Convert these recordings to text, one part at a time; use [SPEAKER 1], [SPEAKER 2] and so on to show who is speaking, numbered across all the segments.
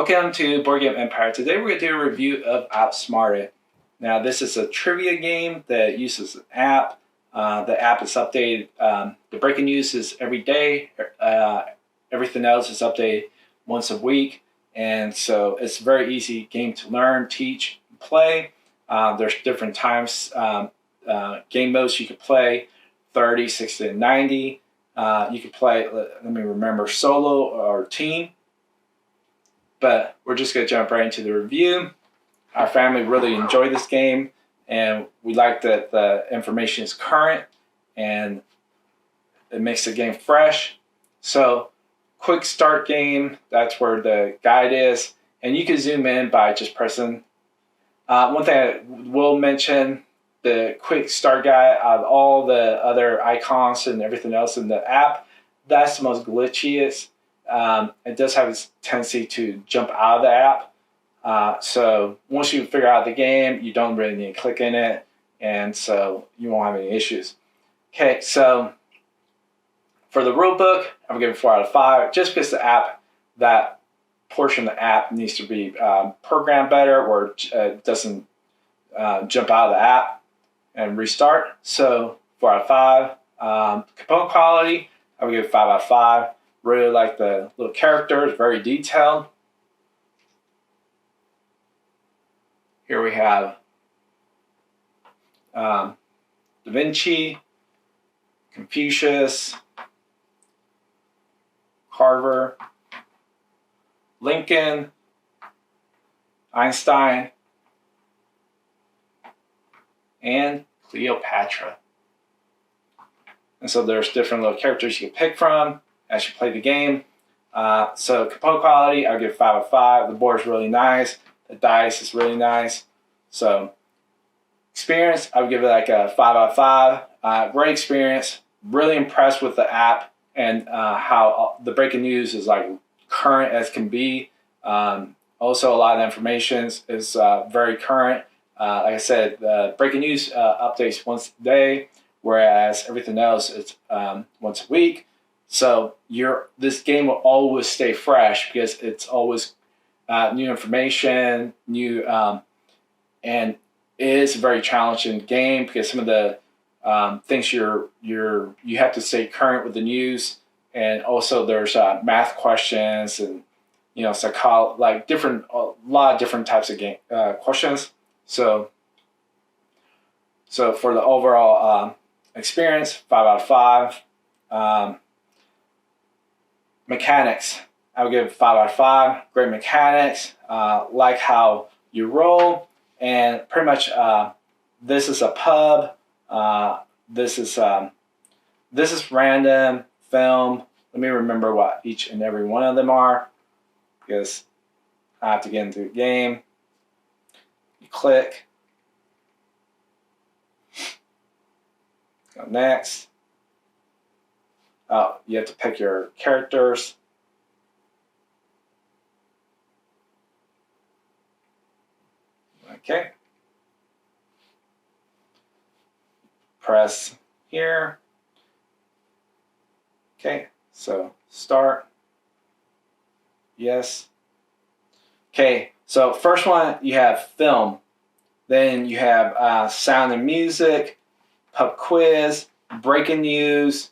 [SPEAKER 1] Welcome to Board Game Empire. Today we're going to do a review of Outsmarted. Now this is a trivia game that uses an app. The app is updated. The breaking news is every day. Everything else is updated once a week. And so it's a very easy game to learn, teach, and play. There's different times, game modes you could play, 30, 60, and 90. You could play, let me remember, solo or team. But we're just going to jump right into the review. Our family really enjoyed this game, and we like that the information is current and it makes the game fresh. So, quick start game, that's where the guide is. And you can zoom in by just pressing. One thing I will mention, the quick start guide of all the other icons and everything else in the app, that's the most glitchiest. It does have this tendency to jump out of the app. So once you figure out the game, you don't really need to click in it, and so you won't have any issues. Okay, so for the rule book, I'm gonna give it 4 out of 5, just because the app, that portion of the app needs to be programmed better, or it doesn't jump out of the app and restart. So 4 out of 5. Component quality, I would give it 5 out of 5. Really like the little characters, very detailed. Here we have Da Vinci, Confucius, Carver, Lincoln, Einstein, and Cleopatra. And so there's different little characters you can pick from as you play the game. So component quality, I'll give 5 out of 5. The board is really nice. The dice is really nice. So experience, I would give it like a 5 out of 5. Great experience. Really impressed with the app and how the breaking news is like current as can be. Also, a lot of the information is very current. Like I said, the breaking news updates once a day, whereas everything else is once a week. So this game will always stay fresh because it's always new information, new, and it is a very challenging game because some of the things you have to stay current with the news, and also there's math questions and like a lot of different types of game questions. So for the overall experience, 5 out of 5. Mechanics, I would give 5 out of 5. Great mechanics, like how you roll, and pretty much this is a pub. This is random, film. Let me remember what each and every one of them are, because I have to get into the game. You click. Go next. You have to pick your characters. Okay. Press here. Okay, so start. Yes. Okay, so first one, you have film. Then you have sound and music, pub quiz, breaking news.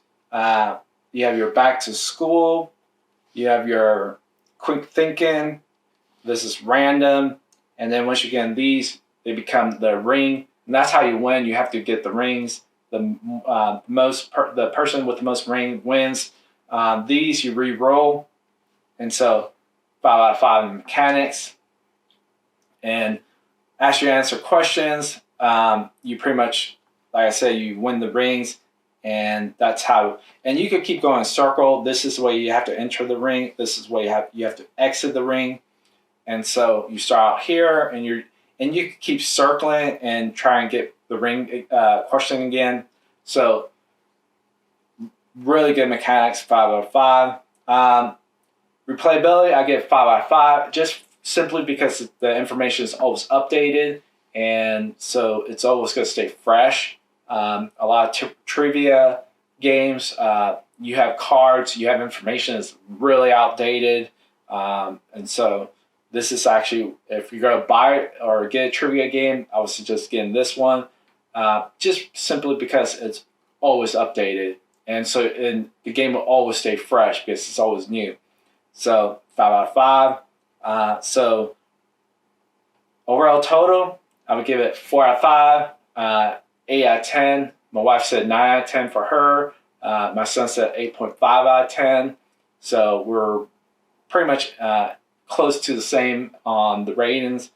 [SPEAKER 1] You have your back to school. You have your quick thinking. This is random. And then once you get in these, they become the ring. And that's how you win. You have to get the rings. The person with the most ring wins. These you re-roll. And so 5 out of 5 in mechanics. And as you answer questions, you pretty much, like I said, you win the rings. And that's how, and you could keep going in circle. This is the way you have to enter the ring. This is the way you have to exit the ring. And so you start out here, and you can keep circling and try and get the ring question again. So really good mechanics, 5 out of 5. Replayability, I give 5 out of 5, just simply because the information is always updated, and so it's always going to stay fresh. A lot of trivia games, you have cards, you have information that's really outdated, and so this is actually, if you're going to buy it or get a trivia game, I would suggest getting this one, just simply because it's always updated. And the game will always stay fresh because it's always new. So 5 out of 5. So overall total, I would give it 4 out of 5, 8 out of 10. My wife said 9 out of 10 for her. My son said 8.5 out of 10. So we're pretty much close to the same on the ratings.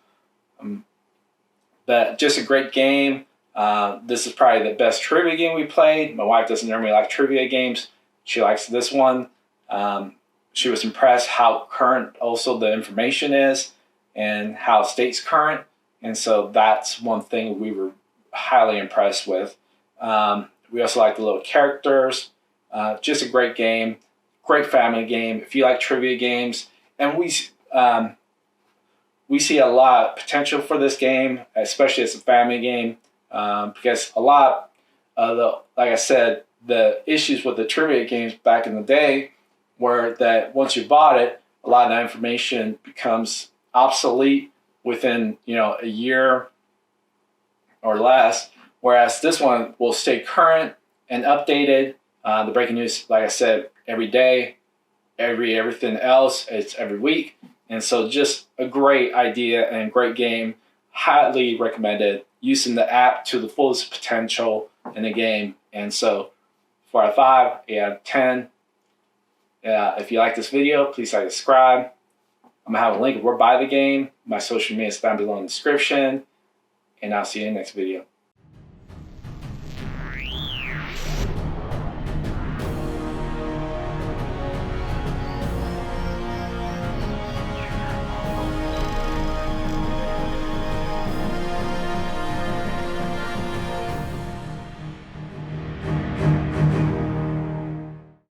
[SPEAKER 1] But just a great game. This is probably the best trivia game we played. My wife doesn't normally like trivia games. She likes this one. She was impressed how current also the information is and how it stays current. And so that's one thing we were highly impressed with. We also like the little characters. Just a great game. Great family game. If you like trivia games, and we see a lot of potential for this game, especially as a family game, because a lot of like I said, the issues with the trivia games back in the day were that once you bought it, a lot of that information becomes obsolete within a year or less, whereas this one will stay current and updated. The breaking news, like I said, every day, everything else, it's every week. And so just a great idea and great game. Highly recommended using the app to the fullest potential in the game. And so 4 out of 5, 8 out of 10. If you like this video, please like, subscribe. I'm going to have a link where to buy the game. My social media is down below in the description. And I'll see you in the next video.